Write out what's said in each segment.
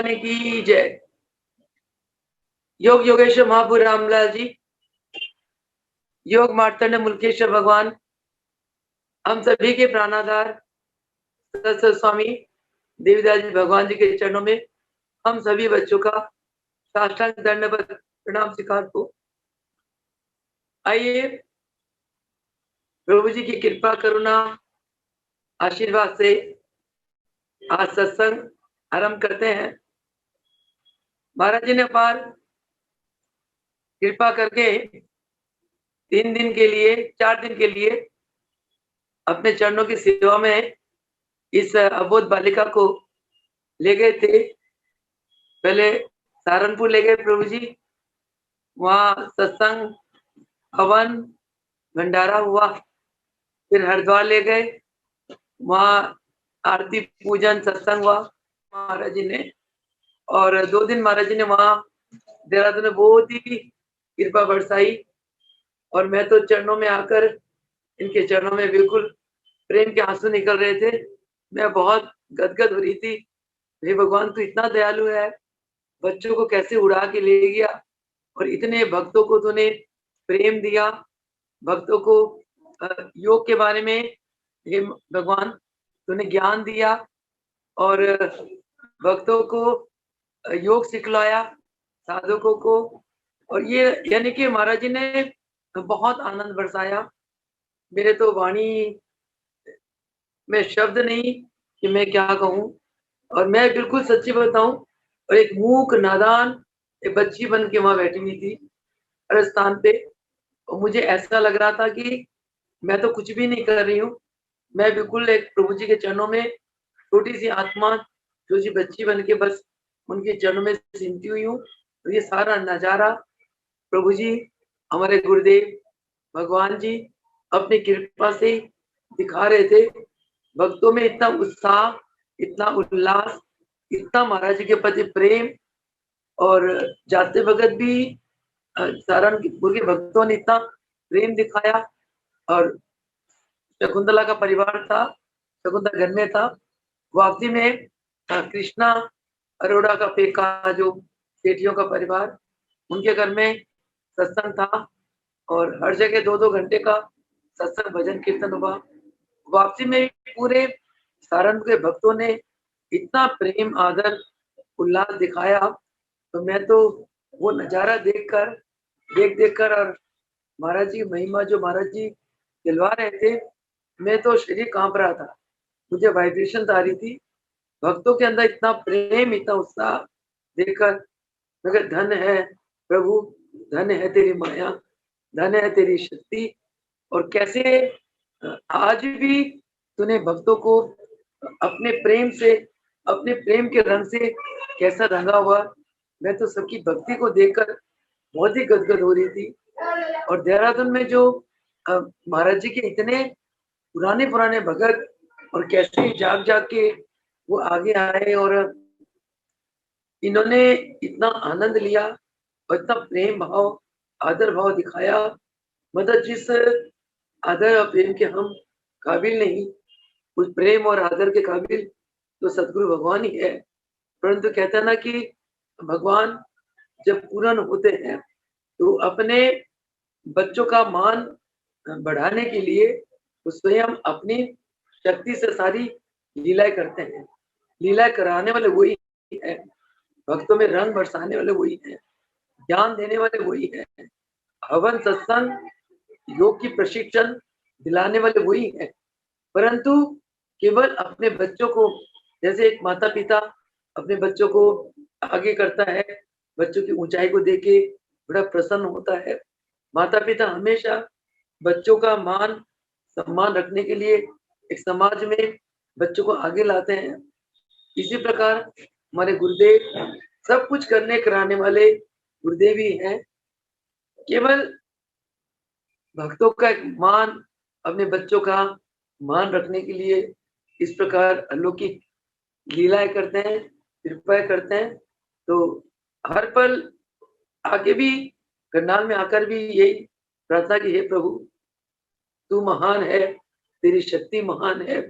भगवान की जय। योग योगेश्वर महापुर रामलाल जी, योग मार्तंड मुल्केश्वर भगवान, हम सभी के प्राणाधार सरस्वती स्वामी देवीदास जी भगवान जी के चरणों में हम सभी बच्चों का साष्टांग दंडवत प्रणाम स्वीकार हो। आइए प्रभु जी की कृपा करुणा आशीर्वाद से आज सत्संग आरंभ करते हैं। महाराज जी ने अपार कृपा करके 3 दिन के लिए 4 दिन के लिए अपने चरणों की सेवा में इस अबोध बालिका को ले गए थे। पहले सहारनपुर ले गए प्रभु जी, वहाँ सत्संग हवन भंडारा हुआ। फिर हरिद्वार ले गए, वहाँ आरती पूजन सत्संग हुआ महाराज जी ने। और 2 दिन महाराज जी ने वहाँ देहरादून में बहुत ही कृपा बरसाई। और मैं तो चरणों में आकर इनके चरणों में बिल्कुल प्रेम के आंसू निकल रहे थे। मैं बहुत गदगद हो रही थी। हे भगवान, तू इतना दयालु है, बच्चों को कैसे उड़ा के ले गया और इतने भक्तों को तूने प्रेम दिया, भक्तों को योग के बारे में हे भगवान तूने ज्ञान दिया और भक्तों को योग सिखलाया, साधकों को। और ये यानी कि महाराज जी ने बहुत आनंद बरसाया। मेरे तो वाणी में शब्द नहीं कि मैं क्या कहूँ। और मैं बिल्कुल सच्ची बताऊं, और एक मूक नादान एक बच्ची बन के वहां बैठी हुई थी हर स्थान पे। और मुझे ऐसा लग रहा था कि मैं तो कुछ भी नहीं कर रही हूँ, मैं बिल्कुल एक प्रभु जी के चरणों में छोटी सी आत्मा, छोटी सी बच्ची बन के बस उनके चरणों में सिमटी हुई हूँ। तो ये सारा नजारा प्रभु जी, हमारे गुरुदेव भगवान जी अपनी कृपा से दिखा रहे थे। भक्तों में इतना उत्साह, इतना उल्लास, इतना महाराज जी के प्रति प्रेम। और जाते वक्त भी सहारनपुर के भक्तों ने इतना प्रेम दिखाया। और शकुंतला का परिवार था, शकुंतला घर में था, वापसी में कृष्णा अरोड़ा का जो बेटियों का परिवार, उनके घर में सत्संग था। और हर जगह 2-2 घंटे का सत्संग भजन कीर्तन हुआ। वापसी में पूरे सहारनपुर के भक्तों ने इतना प्रेम आदर उल्लास दिखाया। तो मैं तो वो नजारा देख कर और महाराज जी महिमा जो महाराज जी दिलवा रहे थे, मैं तो शरीर कांप रहा था, मुझे वाइब्रेशन आ रही थी। भक्तों के अंदर इतना प्रेम, इतना उत्साह देखकर मगर धन है प्रभु, धन है तेरी माया, धन है तेरी शक्ति। और कैसे आज भी तूने भक्तों को अपने प्रेम से, अपने प्रेम के रंग से कैसा रंगा हुआ। मैं तो सबकी भक्ति को देखकर बहुत ही गदगद हो रही थी। और देहरादून में जो महाराज जी के इतने पुराने भगत, और कैसे जाग के वो आगे आए और इन्होंने इतना आनंद लिया और इतना प्रेम भाव आदर भाव दिखाया। मतलब जिस आदर और प्रेम के हम काबिल नहीं, उस प्रेम और आदर के काबिल तो सदगुरु भगवान ही है। परंतु कहते हैं ना कि भगवान जब पूर्ण होते हैं तो अपने बच्चों का मान बढ़ाने के लिए वो स्वयं अपनी शक्ति से सारी लीलाएं करते हैं। लीलाएं कराने वाले वही है, भक्तों में रंग बरसाने वाले वही है, ज्ञान देने वाले वही है, हवन सत्संग योग की प्रशिक्षण दिलाने वाले वही है। परंतु केवल अपने बच्चों को, जैसे एक माता पिता अपने बच्चों को आगे करता है, बच्चों की ऊंचाई को देख के बड़ा प्रसन्न होता है। माता पिता हमेशा बच्चों का मान सम्मान रखने के लिए एक समाज में बच्चों को आगे लाते हैं। इसी प्रकार हमारे गुरुदेव सब कुछ करने कराने वाले गुरुदेव ही हैं। केवल भक्तों का एक मान, अपने बच्चों का मान रखने के लिए इस प्रकार अलौकिक लीलाएं करते हैं, कृपा करते हैं। तो हर पल आगे भी करनाल में आकर भी यही प्रार्थना की, हे प्रभु तू महान है, तेरी शक्ति महान है,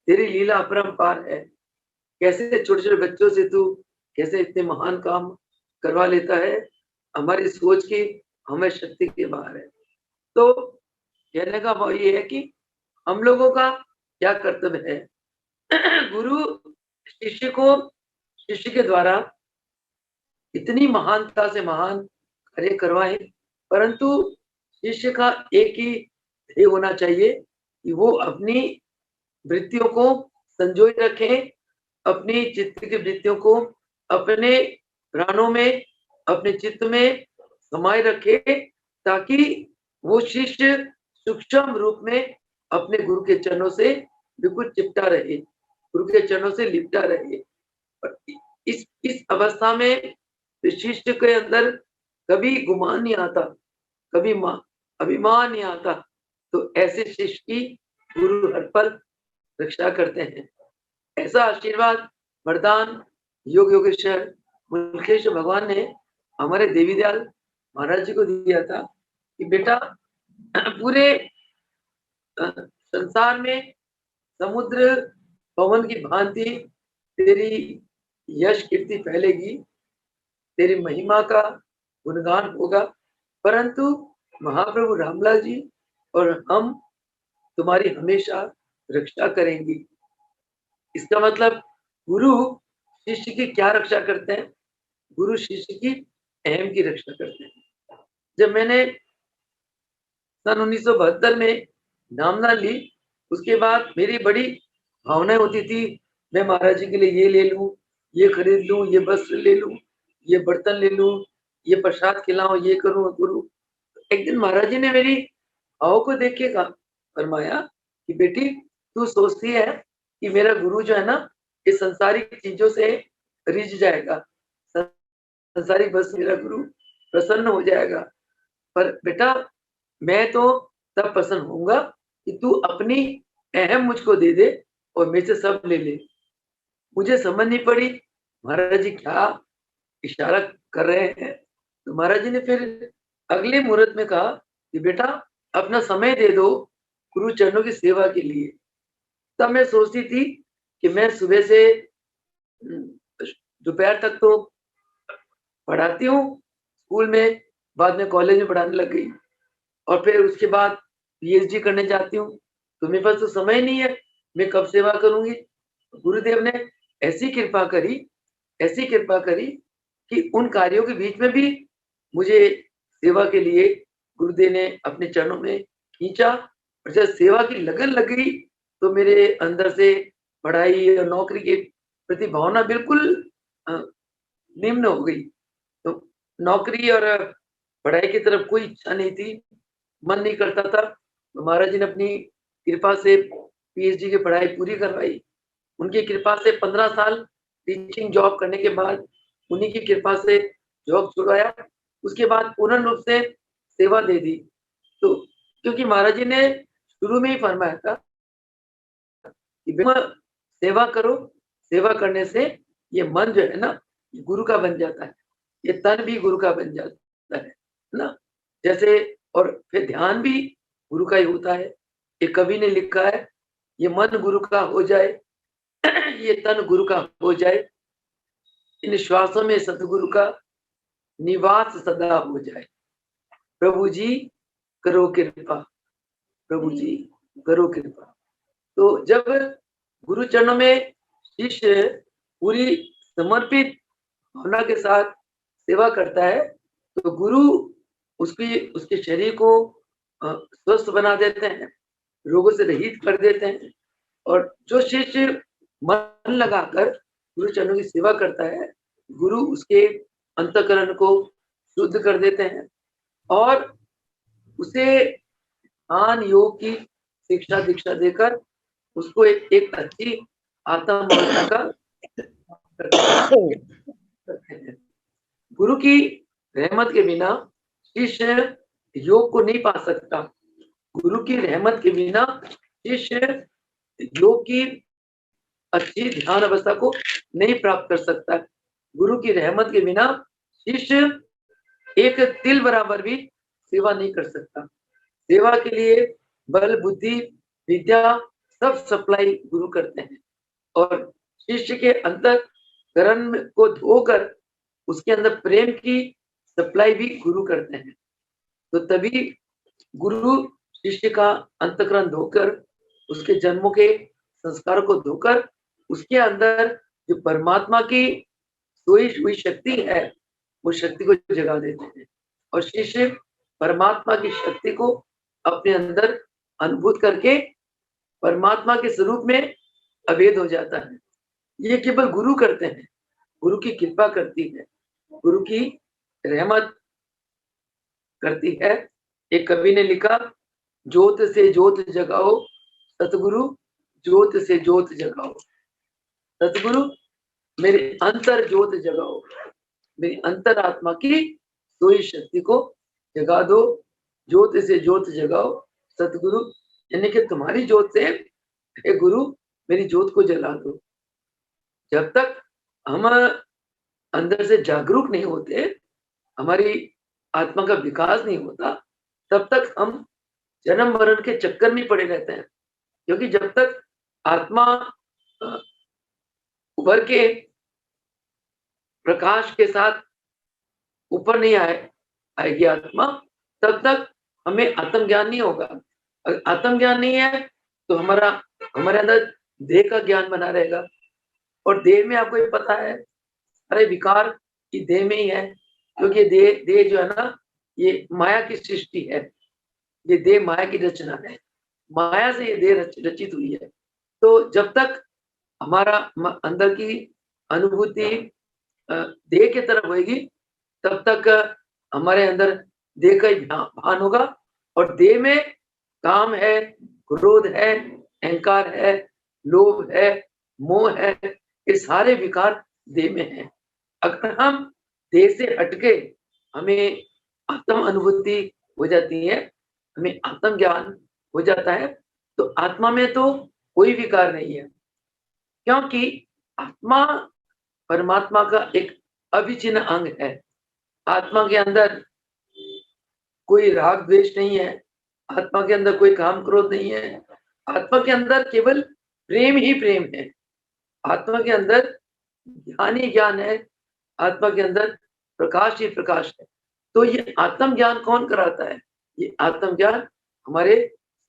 तेरी लीला अपरंपार है। कैसे छोटे छोटे बच्चों से तू कैसे इतने महान काम करवा लेता है, हमारी सोच की हमें शक्ति के बाहर है। तो कहने का भाव ये है कि हम लोगों का क्या कर्तव्य है। गुरु शिष्य के द्वारा इतनी महानता से महान कार्य करवाए, परंतु शिष्य का एक ही ध्येय होना चाहिए कि वो अपनी वृत्तियों को संजोए रखे, अपनी चित्त की वृत्तियों को अपने प्राणों में, अपने चित्त में समाये रखे, ताकि वो शिष्य सूक्ष्म रूप में अपने गुरु के चरणों से बिल्कुल चिपटा रहे, गुरु के चरणों से लिपटा रहे। और इस अवस्था में शिष्य के अंदर कभी गुमान नहीं आता, कभी अभिमान नहीं आता, तो ऐसे शिष्य की गुरु हर पल रक्षा करते हैं। ऐसा आशीर्वाद वरदान योग योगेश्वर मुल्केश्वर भगवान ने हमारे देवी दयाल महाराज जी को दिया था कि बेटा पूरे संसार में समुद्र पवन की भांति तेरी यश कीर्ति फैलेगी, तेरी महिमा का गुणगान होगा, परंतु महाप्रभु रामलाल जी और हम तुम्हारी हमेशा रक्षा करेंगी। इसका मतलब गुरु शिष्य की क्या रक्षा करते हैं? गुरु शिष्य की अहम की रक्षा करते हैं। जब मैंने सन 1972 में नामना ली, उसके बाद मेरी बड़ी भावनाएं होती थी, मैं महाराज जी के लिए ये ले लूं, ये खरीद लूं, ये वस्त्र ले लूं, ये बर्तन ले लूं, ये प्रसाद खिलाऊं, ये करूं करूं। एक दिन महाराज जी ने मेरी भाव को देख के कहा, फरमाया कि बेटी तू सोचती है कि मेरा गुरु जो है ना, इस संसारिक चीजों से रिझ जाएगा, संसारिक बस मेरा गुरु प्रसन्न हो जाएगा, पर बेटा मैं तो तब प्रसन्न होऊंगा कि तू अपनी अहम मुझको दे दे और मेरे से सब ले ले। मुझे समझ नहीं पड़ी महाराज जी क्या इशारा कर रहे हैं। तो महाराज जी ने फिर अगले मुहूर्त में कहा कि बेटा अपना समय दे दो गुरु चरणों की सेवा के लिए। तब मैं सोचती थी कि मैं सुबह से दोपहर तक तो पढ़ाती हूँ स्कूल में, बाद में कॉलेज में पढ़ाने लग गई, और फिर उसके बाद पीएचडी करने जाती हूँ, तो मेरे पास तो समय नहीं है, मैं कब सेवा करूंगी। गुरुदेव ने ऐसी कृपा करी कि उन कार्यों के बीच में भी मुझे सेवा के लिए गुरुदेव ने अपने चरणों में खींचा, और जब सेवा की लगन लग गई तो मेरे अंदर से पढ़ाई और नौकरी के प्रति भावना बिल्कुल निम्न हो गई। तो नौकरी और पढ़ाई की तरफ कोई इच्छा नहीं थी, मन नहीं करता था। तो महाराज जी ने अपनी कृपा से पीएचडी की पढ़ाई पूरी करवाई। उनकी कृपा से 15 साल टीचिंग जॉब करने के बाद उन्हीं की कृपा से जॉब छुड़वाया, उसके बाद पूर्ण रूप से सेवा दे दी। तो क्योंकि महाराज जी ने शुरू में ही फरमाया था कि सेवा करो, सेवा करने से ये मन जो है ना गुरु का बन जाता है, ये तन भी गुरु का बन जाता है ना। जैसे और फिर ध्यान भी गुरु का ही होता है। एक कवि ने लिखा है, ये मन गुरु का हो जाए, ये तन गुरु का हो जाए, इन श्वासों में सतगुरु का निवास सदा हो जाए। प्रभु जी करो कृपा, प्रभु जी करो कृपा। तो जब गुरु चरणों में शिष्य पूरी समर्पित भावना के साथ सेवा करता है, तो गुरु उसके शरीर को स्वस्थ बना देते हैं, रोगों से रहित कर देते हैं। और जो शिष्य मन लगाकर गुरु चरणों की सेवा करता है, गुरु उसके अंतःकरण को शुद्ध कर देते हैं और उसे ध्यान योग की शिक्षा दीक्षा देकर उसको एक अच्छी आत्म अवस्था का करते हैं। गुरु की रहमत के बिना शिष्य योग को नहीं पा सकता। गुरु की रहमत के बिना शिष्य योग की अच्छी ध्यान अवस्था को नहीं प्राप्त कर सकता। गुरु की रहमत के बिना शिष्य एक तिल बराबर भी सेवा नहीं कर सकता। सेवा के लिए बल बुद्धि विद्या सब सप्लाई गुरु करते हैं, और शिष्य के अंदर कर्म को धोकर उसके अंदर प्रेम की सप्लाई भी गुरु करते हैं। तो तभी गुरु शिष्य का अंतःकरण धोकर, उसके जन्मों के संस्कार को धोकर, उसके अंदर जो परमात्मा की सोई हुई शक्ति है, वो शक्ति को जगा देते हैं और शिष्य परमात्मा की शक्ति को अपने अंदर अनुभूत करके परमात्मा के स्वरूप में अभेद हो जाता है। ये केवल गुरु करते हैं, गुरु की कृपा करती है, गुरु की रहमत करती है। एक कवि ने लिखा, ज्योत से ज्योत जगाओ सतगुरु, ज्योत से ज्योत जगाओ। सतगुरु मेरे अंतर ज्योत जगाओ, मेरी अंतर आत्मा की सोई शक्ति को जगा दो, ज्योत से ज्योत जगाओ सतगुरु, यानी कि तुम्हारी ज्योत से हे गुरु मेरी ज्योत को जला दो। जब तक हम अंदर से जागरूक नहीं होते, हमारी आत्मा का विकास नहीं होता, तब तक हम जन्म मरण के चक्कर में पड़े रहते हैं। क्योंकि जब तक आत्मा उभर के प्रकाश के साथ ऊपर नहीं आएगी आत्मा, तब तक हमें आत्मज्ञान नहीं होगा। अगर आत्मज्ञान नहीं है तो हमारे अंदर देह का ज्ञान बना रहेगा, और देह में आपको ये पता है सारे विकार की देह में ही है, क्योंकि देह जो है ना, ये माया की सृष्टि है, ये देह माया की रचना है, माया से ये देह रचित हुई है। तो जब तक हमारा अंदर की अनुभूति देह की तरफ होगी, तब तक हमारे अंदर देह का ही भान होगा, और देह में काम है, क्रोध है, अहंकार है, लोभ है, मोह है, ये सारे विकार देह में हैं। अगर हम देह से हटके हमें आत्म अनुभूति हो जाती है, हमें आत्म ज्ञान हो जाता है, तो आत्मा में तो कोई विकार नहीं है, क्योंकि आत्मा परमात्मा का एक अविच्छिन्न अंग है। आत्मा के अंदर कोई राग द्वेष नहीं है, आत्मा के अंदर कोई काम क्रोध नहीं है, आत्मा के अंदर केवल प्रेम ही प्रेम है, आत्मा के अंदर ज्ञान ही ज्ञान है, आत्मा के अंदर प्रकाश ही प्रकाश है। तो ये आत्म ज्ञान कौन कराता है? ये आत्म ज्ञान हमारे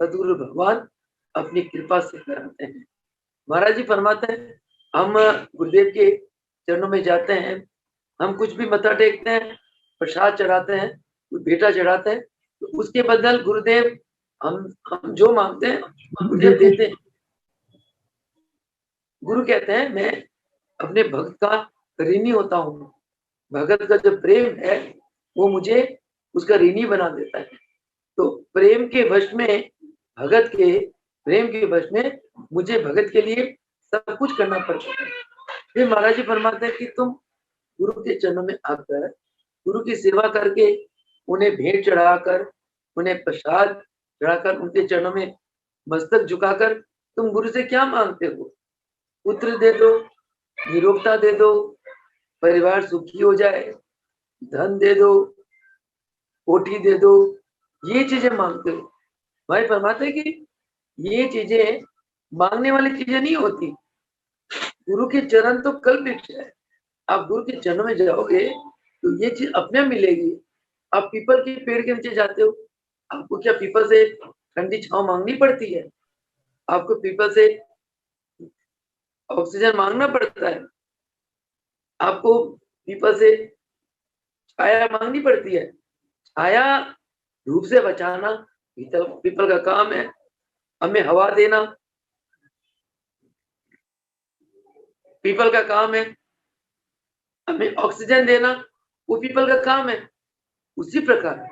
सद्गुरु भगवान अपनी कृपा से कराते हैं। महाराज जी फरमाते हैं, हम गुरुदेव के चरणों में जाते हैं, हम कुछ भी मत्था टेकते हैं, प्रसाद चढ़ाते हैं, बेटा चढ़ाते हैं, तो उसके बदल गुरुदेव हम जो मांगते हैं गुरुदेव देते हैं। गुरु कहते हैं मैं अपने भक्त का ऋणी होता हूँ, भगत का जो प्रेम है वो मुझे उसका ऋणी बना देता है। तो प्रेम के वश में, भगत के प्रेम के वश में मुझे भगत के लिए सब कुछ करना पड़ता है। फिर महाराज जी फरमाते हैं कि तुम गुरु के चरणों में आकर गुरु की सेवा करके, उन्हें भेंट चढ़ाकर, उन्हें प्रसाद चढ़ाकर, उनके चरणों में मस्तक झुकाकर तुम गुरु से क्या मांगते हो? पुत्र दे दो, निरोगता दे दो, परिवार सुखी हो जाए, धन दे दो, कोठी दे दो, ये चीजें मांगते हो। भाई फरमाते कि ये चीजें मांगने वाली चीजें नहीं होती, गुरु के चरण तो कल्प वृक्ष है। आप गुरु के चरणों में जाओगे तो ये चीज अपने आप मिलेगी। आप पीपल के पेड़ के नीचे जाते हो, आपको क्या पीपल से ठंडी छांव मांगनी पड़ती है? आपको पीपल से ऑक्सीजन मांगना पड़ता है? आपको पीपल से छाया मांगनी पड़ती है? छाया धूप से बचाना पीपल का काम है, हमें हवा देना पीपल का काम है, हमें ऑक्सीजन देना वो पीपल का काम है। उसी प्रकार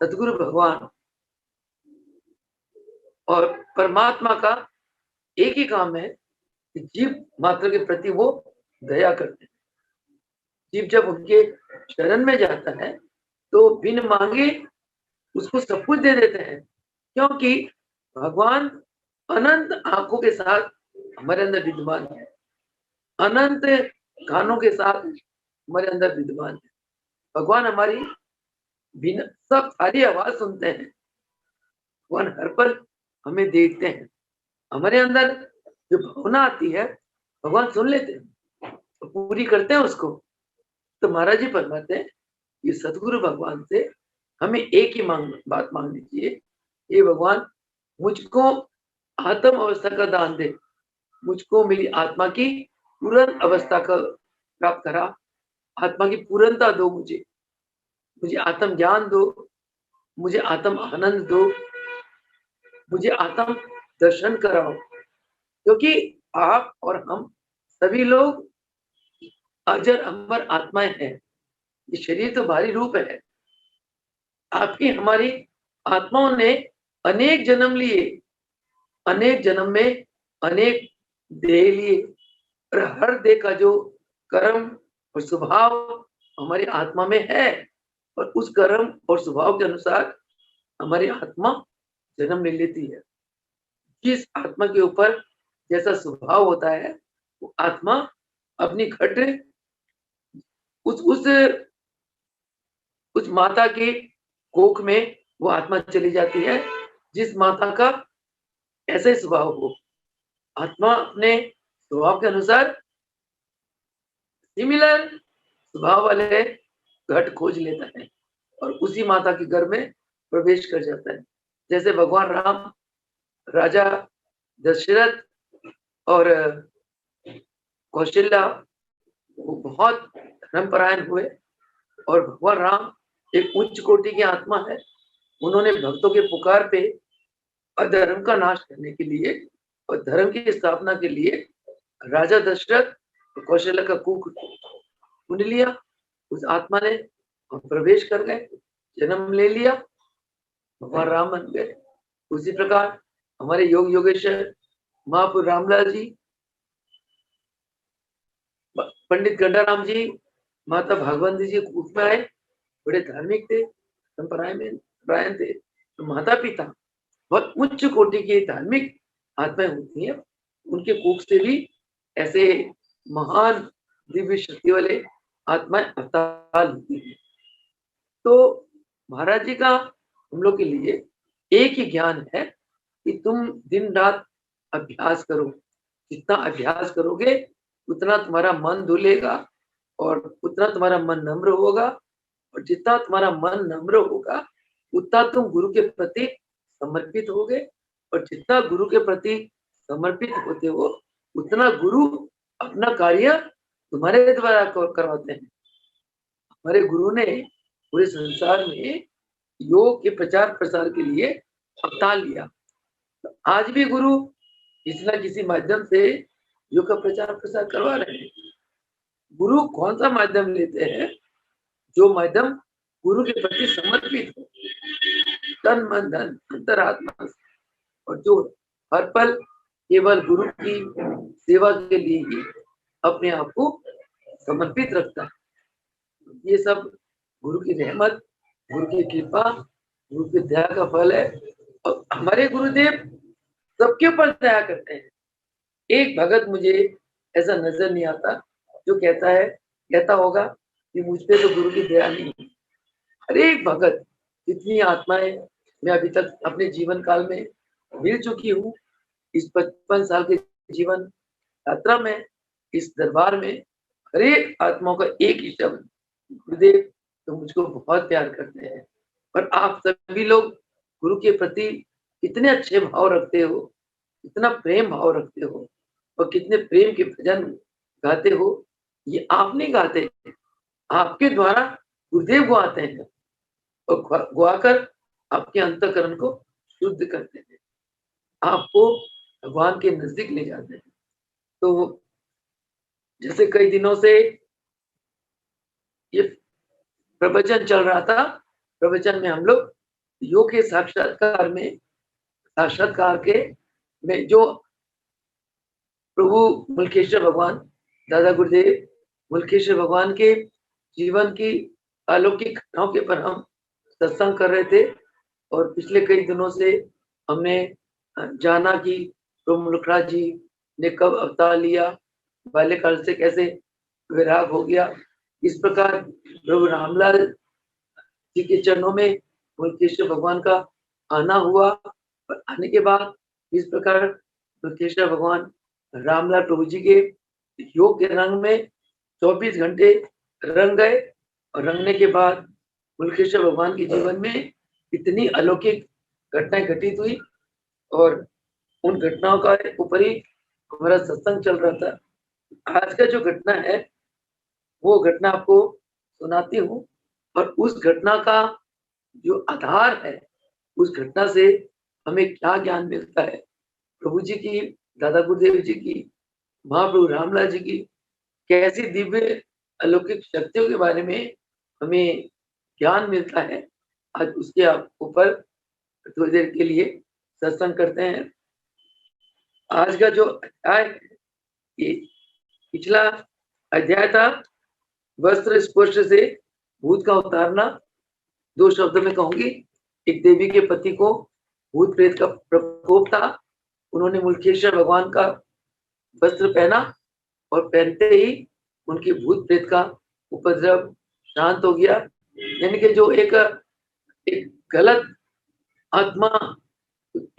सतगुरु भगवान और परमात्मा का एक ही काम है कि जीव मात्र के प्रति वो दया करते हैं। जीव जब उनके शरण में जाता है तो बिन मांगे उसको सब कुछ दे देते हैं, क्योंकि भगवान अनंत आंखों के साथ हमारे अंदर विद्यमान है, अनंत कानों के साथ हमारे अंदर विद्यमान है। भगवान हमारी बिना सब सारी आवाज सुनते हैं, भगवान हर पल हमें देखते हैं। हमारे अंदर जो भावना आती है भगवान सुन लेते हैं, पूरी करते हैं उसको। तो महाराज जी फरमाते हैं कि सदगुरु भगवान से हमें एक ही बात मांगनी चाहिए, हे भगवान मुझको आत्म अवस्था का दान दे, मुझको मेरी आत्मा की पूर्ण अवस्था का प्राप्त करा, आत्मा की पूर्णता दो मुझे, मुझे आत्म ज्ञान दो, मुझे आत्म आनंद दो, मुझे आत्म दर्शन कराओ। क्योंकि आप और हम सभी लोग अजर अमर आत्माएं हैं। ये शरीर तो बाहरी रूप है। आपकी हमारी आत्माओं ने अनेक जन्म लिए, अनेक जन्म में अनेक देह लिए, और हर देह का जो कर्म और स्वभाव हमारी आत्मा में है, और उस कर्म और स्वभाव के अनुसार हमारी आत्मा जन्म ले लेती है। जिस आत्मा के ऊपर जैसा स्वभाव होता है, वो आत्मा अपनी घट उस उस उस माता के कोख में वो आत्मा चली जाती है, जिस माता का ऐसा ही स्वभाव हो। आत्मा अपने स्वभाव के अनुसार सिमिलर स्वभाव वाले घट खोज लेता है और उसी माता के घर में प्रवेश कर जाता है। जैसे भगवान राम राजा दशरथ और कौशल्या वो बहुत धर्मपरायण हुए, और भगवान राम एक उच्च कोटि की आत्मा है। उन्होंने भक्तों के पुकार पे अधर्म का नाश करने के लिए और धर्म की स्थापना के लिए राजा दशरथ और कौशल्या का कुक ढूंढ लिया। उस आत्मा ने प्रवेश कर गए, जन्म ले लिया, भगवान राम बन गए। उसी प्रकार हमारे योग योगेश्वर महापुरुष रामलाल जी, पंडित गंडाराम जी, माता भागवती जी कुछ में आए, बड़े धार्मिक थे, परायण थे। तो माता पिता बहुत उच्च कोटि की धार्मिक आत्माएं होती हैं, उनके कोख से भी ऐसे महान दिव्य शक्ति वाले आत्माएं अवतार होती हैं। तो महाराज जी का हम लोग के लिए एक ही ज्ञान है कि तुम दिन रात अभ्यास करो। जितना अभ्यास करोगे उतना तुम्हारा मन धुलेगा और उतना तुम्हारा मन नम्र होगा, और जितना तुम्हारा मन नम्र होगा उतना तुम गुरु के प्रति समर्पित होगे, और जितना गुरु के प्रति समर्पित होते हो उतना गुरु अपना कार्य तुम्हारे द्वारा करवाते हैं। हमारे गुरु ने पूरे संसार में योग के प्रचार प्रसार के लिए अवतार लिया। तो आज भी गुरु किसी न किसी माध्यम से योग का प्रचार प्रसार करवा रहे हैं। गुरु कौन सा माध्यम लेते हैं? जो माध्यम गुरु के प्रति समर्पित हो, तन मन धन अंतरात्मा, और जो हर पल केवल गुरु की सेवा के लिए ही अपने आप को समर्पित रखता है। ये सब गुरु की रहमत, गुरु की कृपा, गुरु की दया का फल है। और हमारे गुरुदेव सबके ऊपर दया करते हैं। एक भगत मुझे ऐसा नजर नहीं आता जो कहता होगा कि मुझ पे तो गुरु की दया नहीं है। हर एक भगत, जितनी आत्माएं मैं अभी तक अपने जीवन काल में मिल चुकी हूँ, इस 55 साल के जीवन यात्रा में, इस दरबार में, हर एक आत्माओं का एक ही शब्द, गुरुदेव तो मुझको बहुत प्यार करते हैं। पर आप सभी लोग गुरु के प्रति कितने अच्छे भाव रखते हो, इतना प्रेम भाव रखते हो, और कितने प्रेम के भजन गाते हो। ये आप नहीं गाते, आपके द्वारा गुरुदेव गाते हैं, और गाकर आपके अंतःकरण को शुद्ध करते हैं, आपको भगवान के नजदीक ले जाते हैं। तो जैसे कई दिनों से ये प्रवचन चल रहा था, प्रवचन में हम लोग योग के साक्षात्कार के में जो प्रभु मुल्केश्वर भगवान, दादा गुरुदेव मुल्केश्वर भगवान के जीवन की अलौकिक घटनाओं के पर हम सत्संग कर रहे थे। और पिछले कई दिनों से हमने जाना कि प्रभु मुल्कराज जी ने कब अवतार लिया, बाल्यकाल से कैसे विराग हो गया। इस प्रकार प्रभु रामलाल जी के चरणों में मुल्केश्वर भगवान का आना हुआ, और आने के बाद इस प्रकार मुल्केश्वर भगवान रामलाल प्रभु जी के योग के रंग में 24 घंटे रंग गए और रंगने के बाद मुल्केश्वर भगवान के जीवन में इतनी अलौकिक घटनाएं घटित हुई और उन घटनाओं का ऊपर ही हमारा सत्संग चल रहा था। आज का जो घटना है वो घटना आपको सुनाती हूँ और उस घटना का जो आधार है, उस घटना से हमें क्या ज्ञान मिलता है, प्रभु जी की, दादा गुरुदेव जी की, महाप्रभु रामलाल जी की कैसी दिव्य अलौकिक शक्तियों के बारे में हमें ज्ञान मिलता है। आज उसके ऊपर थोड़ी देर के लिए सत्संग करते हैं। आज का जो अध्याय है, ये पिछला अध्याय था वस्त्र स्पर्श से भूत का उतारना। 2 शब्दों में कहूंगी, एक देवी के पति को भूत प्रेत का प्रकोप था, उन्होंने मुल्केश्वर भगवान का वस्त्र पहना और पहनते ही उनकी भूत प्रेत का उपद्रव शांत हो गया। यानी कि जो एक गलत आत्मा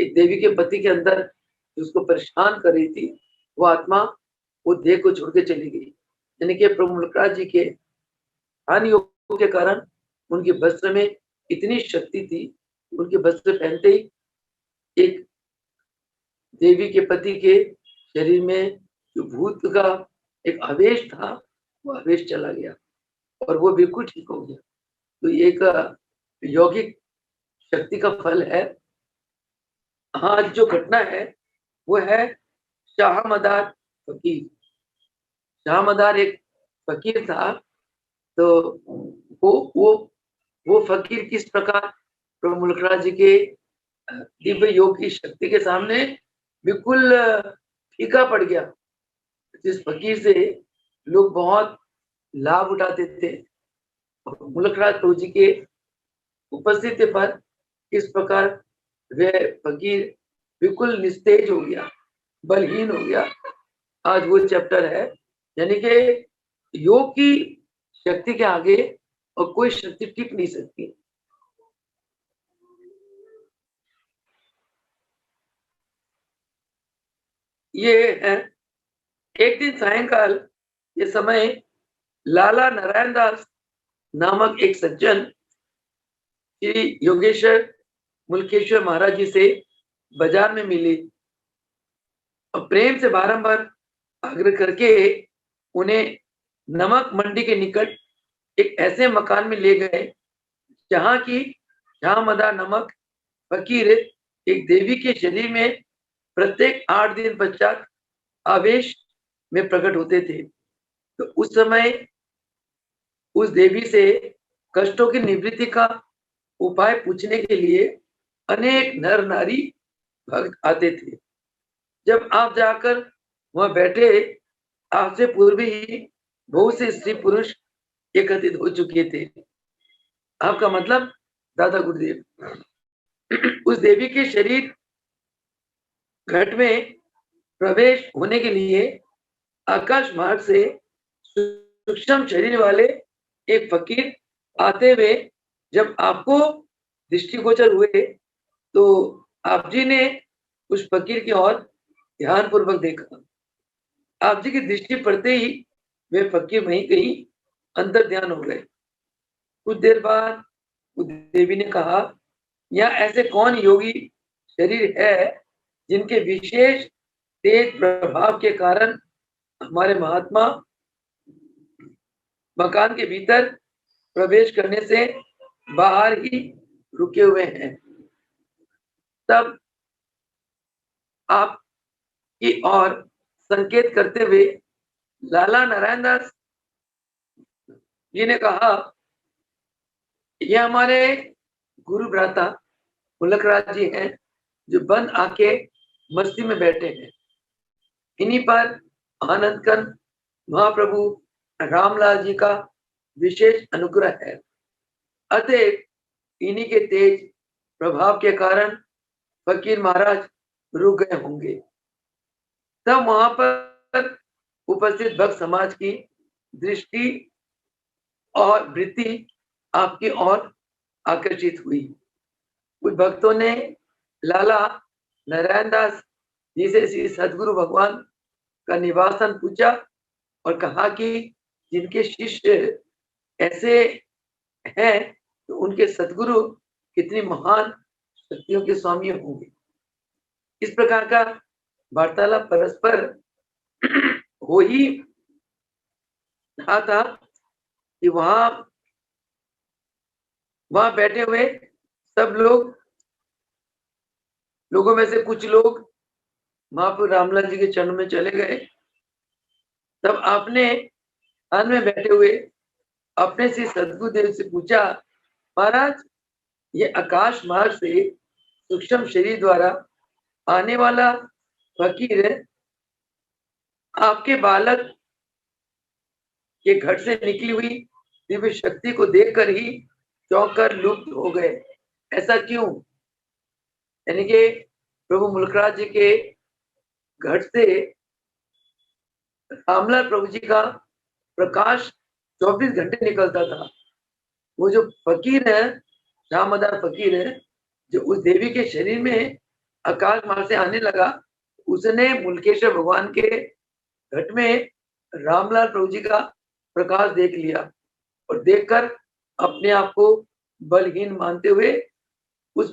एक देवी के पति के अंदर उसको परेशान कर रही थी, वो आत्मा वो देह को छोड़ के चली गई। यानी कि प्रभु मुल्कराज जी के ध्यान योग के कारण उनके वस्त्र में इतनी शक्ति थी, उनके वस्त्र पहनते ही एक देवी के पति के शरीर में जो भूत का एक आवेश था, वो आवेश चला गया और वो बिल्कुल ठीक हो गया। तो ये एक यौगिक शक्ति का फल है। आज जो घटना है वो है शाह मदार फकीर। शाह मदार एक फकीर था। तो वो फकीर किस प्रकार प्रभु मुल्कराज जी के दिव्य योग की शक्ति के सामने बिल्कुल फीका पड़ गया। जिस फकीर से लोग बहुत लाभ उठाते थे, मुल्कराज प्रभु जी के उपस्थिति पर किस प्रकार वह फकीर बिल्कुल निस्तेज हो गया, बलहीन हो गया। आज वो चैप्टर है। यानी कि योग की शक्ति के आगे और कोई शक्ति टिक नहीं सकती। ये है एक दिन सायंकाल ये समय लाला नारायण दास नामक एक सज्जन श्री योगेश्वर मुल्केश्वर महाराज जी से बाजार में मिले और प्रेम से बारंबार आग्रह करके उन्हें नमक मंडी के निकट एक ऐसे मकान में ले गए जहां की शाह मदार नमक फकीर एक देवी के शरीर में प्रत्येक 8 दिन पश्चात आवेश में प्रकट होते थे। तो उस समय उस देवी से कष्टों की निवृत्ति का उपाय पूछने के लिए अनेक नर नारी भक्त आते थे। जब आप जाकर वहां बैठे, आपसे पूर्व ही बहुत से स्त्री पुरुष एकत्रित हो चुके थे। आपका मतलब दादा गुरुदेव। उस देवी के शरीर घट में प्रवेश होने के लिए आकाश मार्ग से सूक्ष्म शरीर वाले एक फकीर आते हुए जब आपको दृष्टिगोचर हुए तो आप जी ने उस फकीर की ओर ध्यान पूर्वक देखा। आप जी की दृष्टि पड़ते ही वे फकीर वहीं कहीं अंदर ध्यान हो गए। कुछ देर बाद उस देवी ने कहा, यहाँ ऐसे कौन योगी शरीर है जिनके विशेष तेज प्रभाव के कारण हमारे महात्मा मकान के भीतर प्रवेश करने से बाहर ही रुके हुए हैं। तब आप की ओर संकेत करते हुए लाला नारायण दास जी ने कहा, ये हमारे गुरु भ्राता मुल्कराज जी हैं जो बंद आके मस्ती में बैठे हैं। इन्हीं पर आनंद कंद महाप्रभु रामलाल जी का विशेष अनुग्रह है। अतः इन्हीं के तेज प्रभाव के कारण फकीर महाराज रुक गए होंगे। तब वहां पर उपस्थित भक्त समाज की दृष्टि और वृत्ति आपकी ओर आकर्षित हुई। कुछ भक्तों ने लाला नारायण दास जी से श्री सदगुरु भगवान का निवासन पूछा और कहा कि जिनके शिष्य ऐसे हैं तो उनके सद्गुरु कितनी महान शक्तियों के स्वामी होंगे। इस प्रकार का वार्तालाप परस्पर हो ही रहा था कि वहां बैठे हुए सब लोगों में से कुछ लोग महाप्रभु रामलाल जी के चरणों में चले गए। तब आपने स्थान में बैठे हुए अपने से सद्गुरुदेव से पूछा, महाराज ये आकाश मार्ग से सूक्ष्म शरीर द्वारा आने वाला फकीर आपके बालक के घट से निकली हुई दिव्य शक्ति को देखकर ही चौंक कर लुप्त हो गए, ऐसा क्यों? यानी कि प्रभु मुल्कराज जी के घट से रामलाल प्रभु जी का प्रकाश 24 घंटे निकलता था। वो जो फकीर है, रामदार फकीर है, जो उस देवी के शरीर में आकाश मार्ग से आने लगा, उसने मुल्केश्वर भगवान के घट में रामलाल प्रभु जी का प्रकाश देख लिया और देखकर अपने आप को बलहीन मानते हुए उस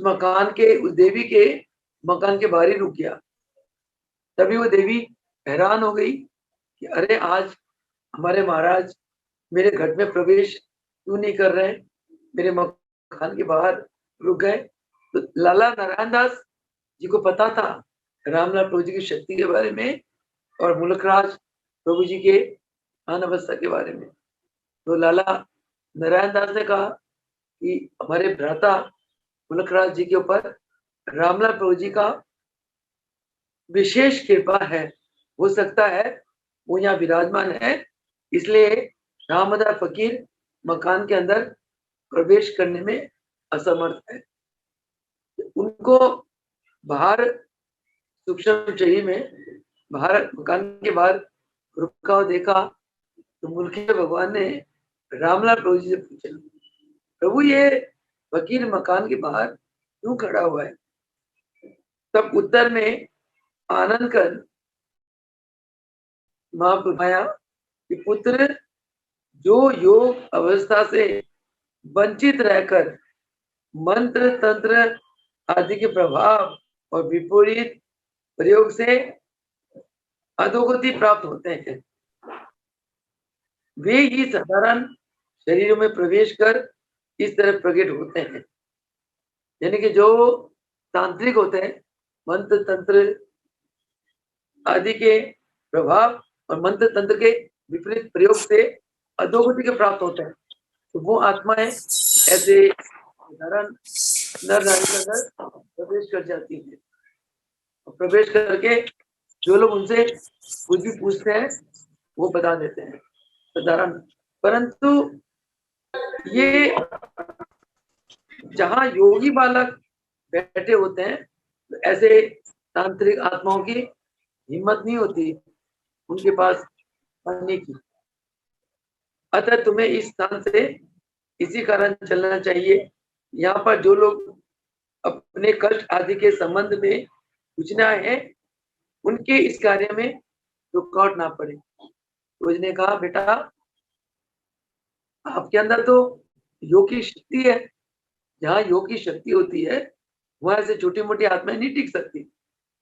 देवी के मकान के बाहर ही रुक गया। तभी वो देवी हैरान हो गई कि अरे आज हमारे महाराज मेरे घर में प्रवेश क्यों नहीं कर रहे, मेरे मकान के बाहर रुक गए। तो लाला नारायण दास जी को पता था रामलाल प्रभु जी की शक्ति के बारे में और मुल्कराज प्रभु जी के अवस्था के बारे में। तो लाला नारायण दास ने कहा कि हमारे भ्राता मुल्कराज जी के ऊपर रामलाल प्रभु जी का विशेष कृपा है, हो सकता है वो यहाँ विराजमान है, इसलिए रामदार फकीर मकान के अंदर प्रवेश करने में असमर्थ है। उनको बाहर सूक्ष्म शरीर में बाहर मकान के बाहर रुका हुआ देखा तो मुल्केश्वर भगवान ने रामलाल प्रभु जी से पूछा, प्रभु ये फकीर मकान के बाहर क्यों खड़ा हुआ है? तब उत्तर में आनंद कर महाप्रभाया कि पुत्र जो योग अवस्था से वंचित रहकर मंत्र तंत्र आदि के प्रभाव और विपरीत प्रयोग से अधोगति प्राप्त होते हैं, वे ही साधारण शरीरों में प्रवेश कर इस तरह प्रकट होते हैं। यानी कि जो तांत्रिक होते हैं, मंत्र तंत्र आदि के प्रभाव और मंत्र तंत्र के विपरीत प्रयोग से अधोगति के प्राप्त होते हैं, तो वो आत्माएं ऐसे साधारण नर नारी के अंदर प्रवेश कर जाती है। प्रवेश करके जो लोग उनसे कुछ भी पूछते हैं वो बता देते हैं साधारण। परंतु ये जहाँ योगी बालक बैठे होते हैं तो ऐसे तांत्रिक आत्माओं की हिम्मत नहीं होती उनके पास आने की। अतः तुम्हें इस स्थान से इसी कारण चलना चाहिए। यहाँ पर जो लोग अपने कष्ट आदि के संबंध में पूछना है उनके इस कार्य में रुकावट ना पड़े। तो उसने कहा, बेटा आपके अंदर तो योग की शक्ति है, जहाँ योग की शक्ति होती है वहां ऐसे छोटी मोटी आत्माएं नहीं टिक सकती।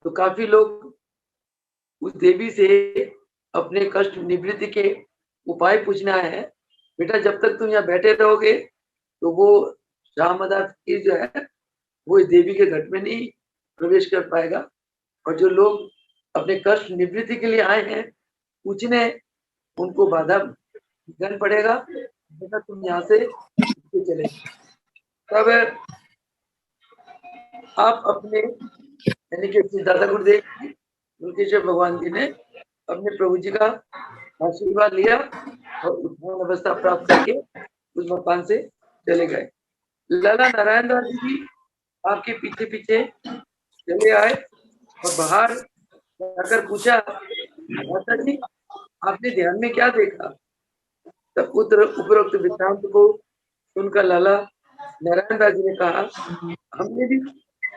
तो काफी लोग उस देवी से अपने कष्ट निवृत्ति के उपाय पूछना है। बेटा जब तक तुम यहाँ बैठे रहोगे तो वो रामदास की जो है वो इस देवी के घट में नहीं प्रवेश कर पाएगा। और जो लोग अपने कष्ट निवृत्ति के लिए आए हैं पूछने, उनको बाधा विघ्न पड़ेगा। बेटा तुम यहाँ से चले। तब आप अपने यानी कि दादा गुरुदेव मुल्केश्वर भगवान जी ने अपने प्रभु जी का आशीर्वाद लिया और उत्थान अवस्था प्राप्त करके उस मकान से चले गए। लाला नारायण दास जी आपके पीछे पीछे चले आए और बाहर जाकर पूछा, माता जी आपने ध्यान में क्या देखा? तब उपरोक्त वृत्तांत को सुनकर लाला नारायण दास जी ने कहा, हमने भी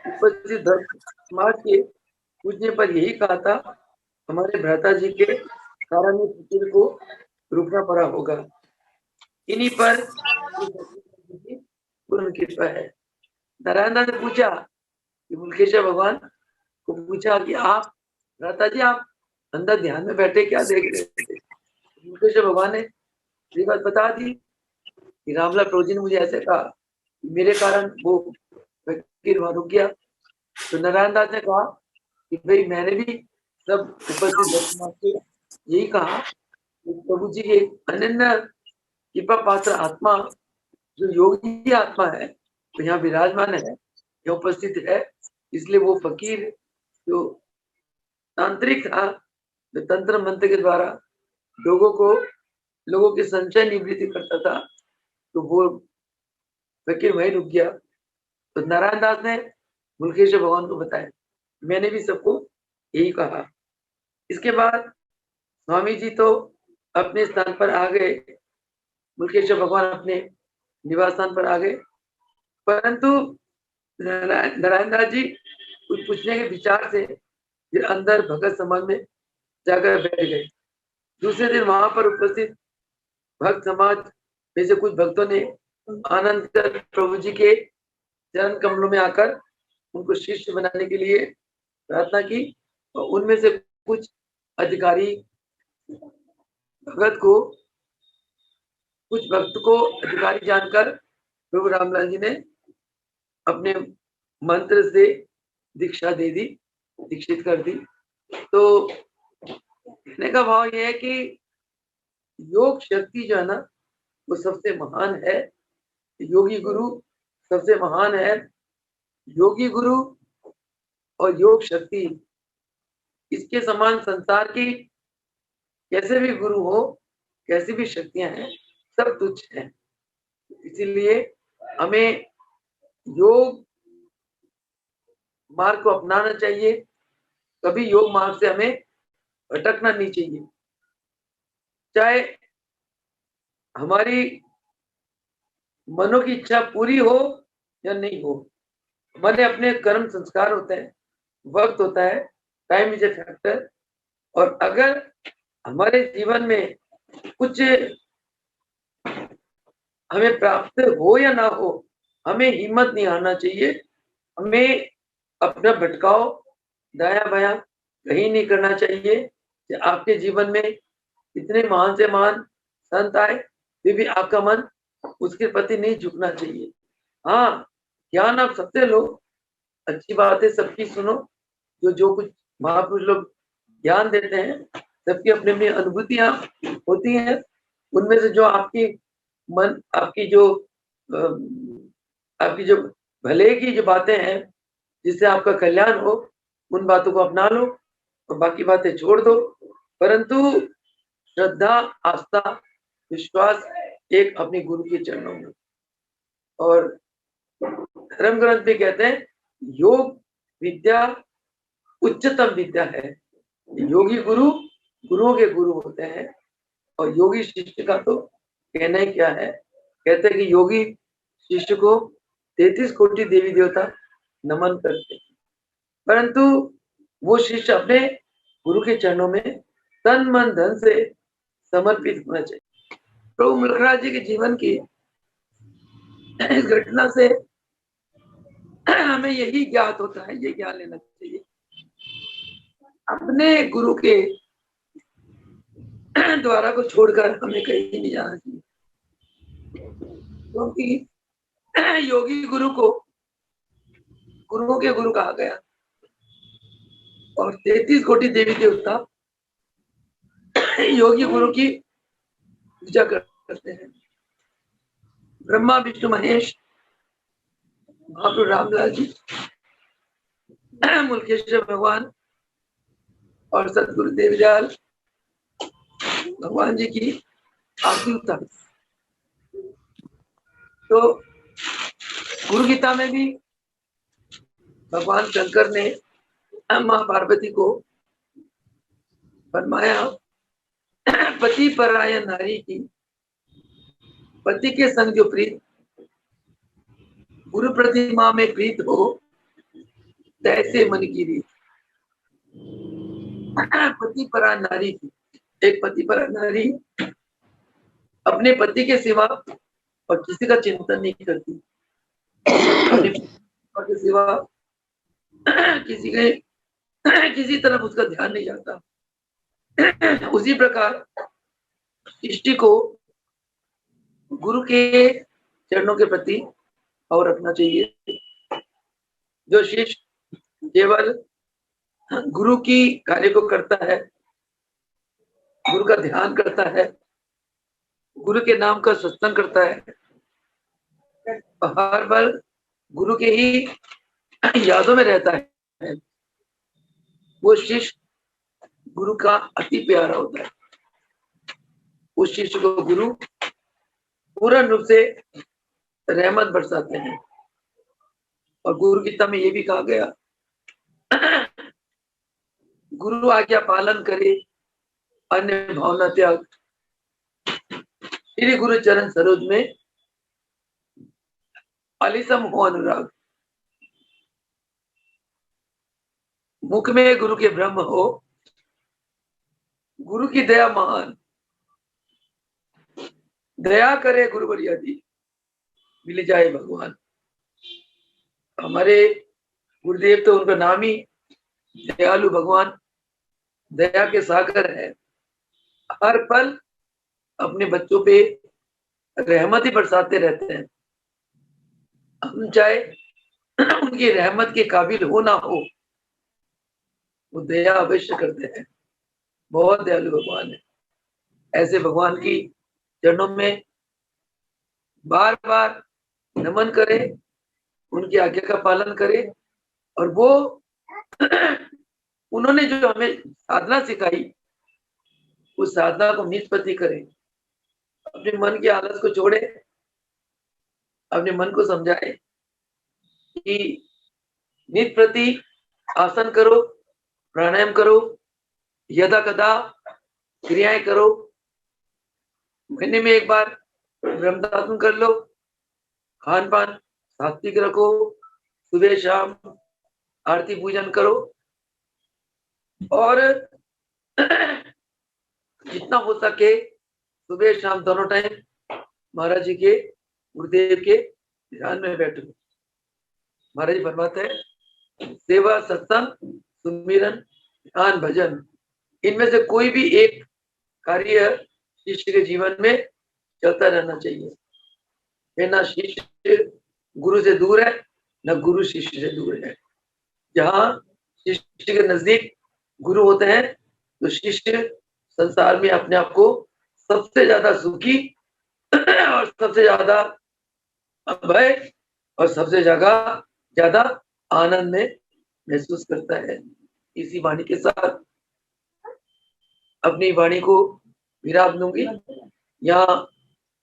उपस्थित धर्म समाज के पूछने पर यही कहा था, हमारे भ्राता जी के कारण फकीर को रुकना पड़ा होगा। इन्हीं पर पूर्ण कृपा है। नारायण दास ने पूछा कि मुलकेश्वर भगवान को पूछा कि आप राता जी आप अंदर ध्यान में बैठे क्या देख रहे थे? मुलकेश्वर भगवान ने ये बात बता दी कि रामलाल प्रभु जी ने मुझे ऐसे कहा, मेरे कारण वो फकीर वहां रुक गया। तो नारायण दास ने कहा कि भाई मैंने भी सब उपस्थित दर्शनार्थियों से यही कहा कि प्रभु जी एक अनन्य कृपा पात्र आत्मा जो योगी आत्मा है तो यहाँ विराजमान है, यहाँ उपस्थित है। इसलिए वो फकीर जो तांत्रिक था, जो तंत्र मंत्र के द्वारा लोगों की संचय निवृत्ति करता था, तो वो फकीर वहीं रुक गया। तो नारायण दास ने मुलकेश्वर भगवान को बताया, मैंने भी सबको यही कहा। इसके बाद स्वामी जी तो अपने स्थान पर आ गए, मुलकेश्वर भगवान अपने निवास स्थान पर आ गए, परंतु नारायण दास जी कुछ पूछने के विचार से फिर अंदर भगत समाज में जाकर बैठ गए। दूसरे दिन वहां पर उपस्थित भक्त समाज में से कुछ भक्तों ने आनंद कर प्रभु जी के चरण कमलों में आकर उनको शिष्य बनाने के लिए प्रार्थना की, और उनमें से कुछ अधिकारी भगत को कुछ भक्त को अधिकारी जानकर प्रभु रामलाल जी ने अपने मंत्र से दीक्षा दे दी, दीक्षित कर दी। तो कहने का भाव यह है कि योग शक्ति जो है ना वो सबसे महान है। योगी गुरु सबसे महान है। योगी गुरु और योग शक्ति इसके समान संसार की कैसे भी गुरु हो, कैसी भी शक्तियां हैं, सब तुच्छ हैं। इसीलिए हमें योग मार्ग को अपनाना चाहिए, कभी योग मार्ग से हमें भटकना नहीं चाहिए। चाहे हमारी मनो की इच्छा पूरी हो या नहीं हो, हमारे अपने कर्म संस्कार होते हैं, वक्त होता है, टाइम इज ए फैक्टर। और अगर हमारे जीवन में कुछ हमें प्राप्त हो या ना हो, हमें हिम्मत नहीं हारना चाहिए। हमें अपना भटकाव दाया बाया कहीं नहीं करना चाहिए। कि आपके जीवन में इतने महान से महान संत आए, फिर भी आपका मन उसके प्रति नहीं झुकना चाहिए। हाँ, ज्ञान आप सबसे लो, अच्छी बात है, सबकी सुनो। जो कुछ महापुरुष लोग ज्ञान देते हैं, सबकी अपनी अपनी अनुभूतियां होती हैं। उनमें से जो आपकी मन आपकी जो भले की जो बातें हैं, जिससे आपका कल्याण हो, उन बातों को अपना लो और बाकी बातें छोड़ दो। परंतु श्रद्धा, आस्था, विश्वास एक अपने गुरु के चरणों में। और धर्म ग्रंथ भी कहते हैं योग विद्या उच्चतम विद्या है। योगी गुरु गुरुओं के गुरु होते हैं, और योगी शिष्य का तो कहना ही क्या है। कहते हैं कि योगी शिष्य को 33 कोटि देवी देवता नमन करते हैं, परंतु वो शिष्य अपने गुरु के चरणों में तन मन धन से समर्पित होना चाहिए। प्रभु मुलखराज जी के जीवन की इस घटना से हमें यही ज्ञात होता है, ये ज्ञान लेना चाहिए, अपने गुरु के द्वारा को छोड़कर हमें कहीं नहीं जाना चाहिए। क्योंकि योगी गुरु को गुरुओं के गुरु कहा गया, और 33 कोटि देवी देवता योगी गुरु की पूजा करते हैं। ब्रह्मा विष्णु महेश, महाप्रभु रामलाल जी, मुलकेश्वर भगवान और सदगुरु देवदयाल भगवान जी की आरती उतार। तो गुरु गीता में भी भगवान शंकर ने मां पार्वती को फरमाया, पति परायण नारी की पति के संग जो प्रीत, गुरु प्रतिमा में प्रीत हो, तैसे मन की रीत। पति परा नारी की, एक पति परा नारी अपने पति के सिवा और किसी का चिंतन नहीं करती, अपने के सिवा किसी तरफ उसका ध्यान नहीं जाता। उसी प्रकार सृष्टि को गुरु के चरणों के प्रति और रखना चाहिए। जो शिष्य केवल गुरु की कार्य को करता है, गुरु का ध्यान करता है, गुरु के नाम का सत्संग करता है, हर पल गुरु के ही यादों में रहता है, वो शिष्य गुरु का अति प्यारा होता है। उस शिष्य को गुरु पूर्ण रूप से रहमत बरसाते हैं। और गुरु गीता में ये भी कहा गया, गुरु आज्ञा पालन करे, अन्य भावना त्याग, श्री गुरु चरण सरोज में अलिसम हो अनुराग। मुख में गुरु के ब्रह्म हो, गुरु की दया महान, दया करे गुरु बरियादी, मिल जाए भगवान। हमारे गुरुदेव तो उनका नाम ही दयालु भगवान, दया के सागर है। हर पल अपने बच्चों पे रहमत ही बरसाते रहते हैं। हम चाहे उनकी रहमत के काबिल हो ना हो, वो दया अवश्य करते हैं। बहुत दयालु भगवान है। ऐसे भगवान की चरणों में बार बार नमन करें, उनकी आज्ञा का पालन करें। और वो उन्होंने जो हमें साधना सिखाई, उस साधना को निष्पत्ति करें। अपने मन के आलस को छोड़े, अपने मन को समझाए कि नित प्रति आसन करो, प्राणायाम करो, यदा कदा क्रियाएं करो, महीने में एक बार ब्रह्मदासन कर लो, खान पान सात्विक रखो, सुबह शाम आरती पूजन करो, और जितना हो सके सुबह शाम दोनों टाइम महाराज जी के, गुरुदेव के ध्यान में बैठो। महाराज जी फरमाते हैं, सेवा, सत्संग, सुमिरन, ध्यान, भजन, इनमें से कोई भी एक कार्य शिष्य के जीवन में चलता रहना चाहिए। ना शिष्य गुरु से दूर है, न गुरु शिष्य से दूर है। जहाँ शिष्य के नजदीक गुरु होते हैं, तो शिष्य संसार में अपने आप को सबसे ज्यादा सुखी और सबसे ज्यादा अभय और सबसे ज्यादा आनंद में महसूस करता है। इसी वाणी के साथ अपनी वाणी को विराम दूंगी। यहाँ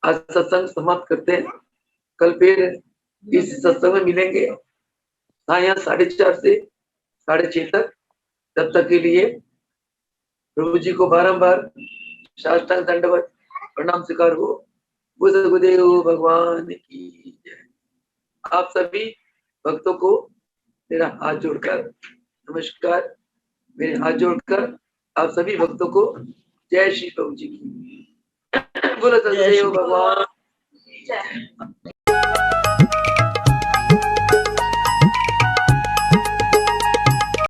आज सत्संग समाप्त करते हैं। कल फिर इस सत्संग में मिलेंगे यहाँ 4:30 से 6:30 तक। तब तक के लिए प्रभु जी को बारंबार साष्टांग दंडवत प्रणाम स्वीकार हो। गुरुदेव भगवान की जय। आप सभी भक्तों को मेरा हाथ जोड़कर नमस्कार। मेरे हाथ जोड़कर आप सभी भक्तों को जय श्री प्रभु जी की। बोलो सदैव भगवान।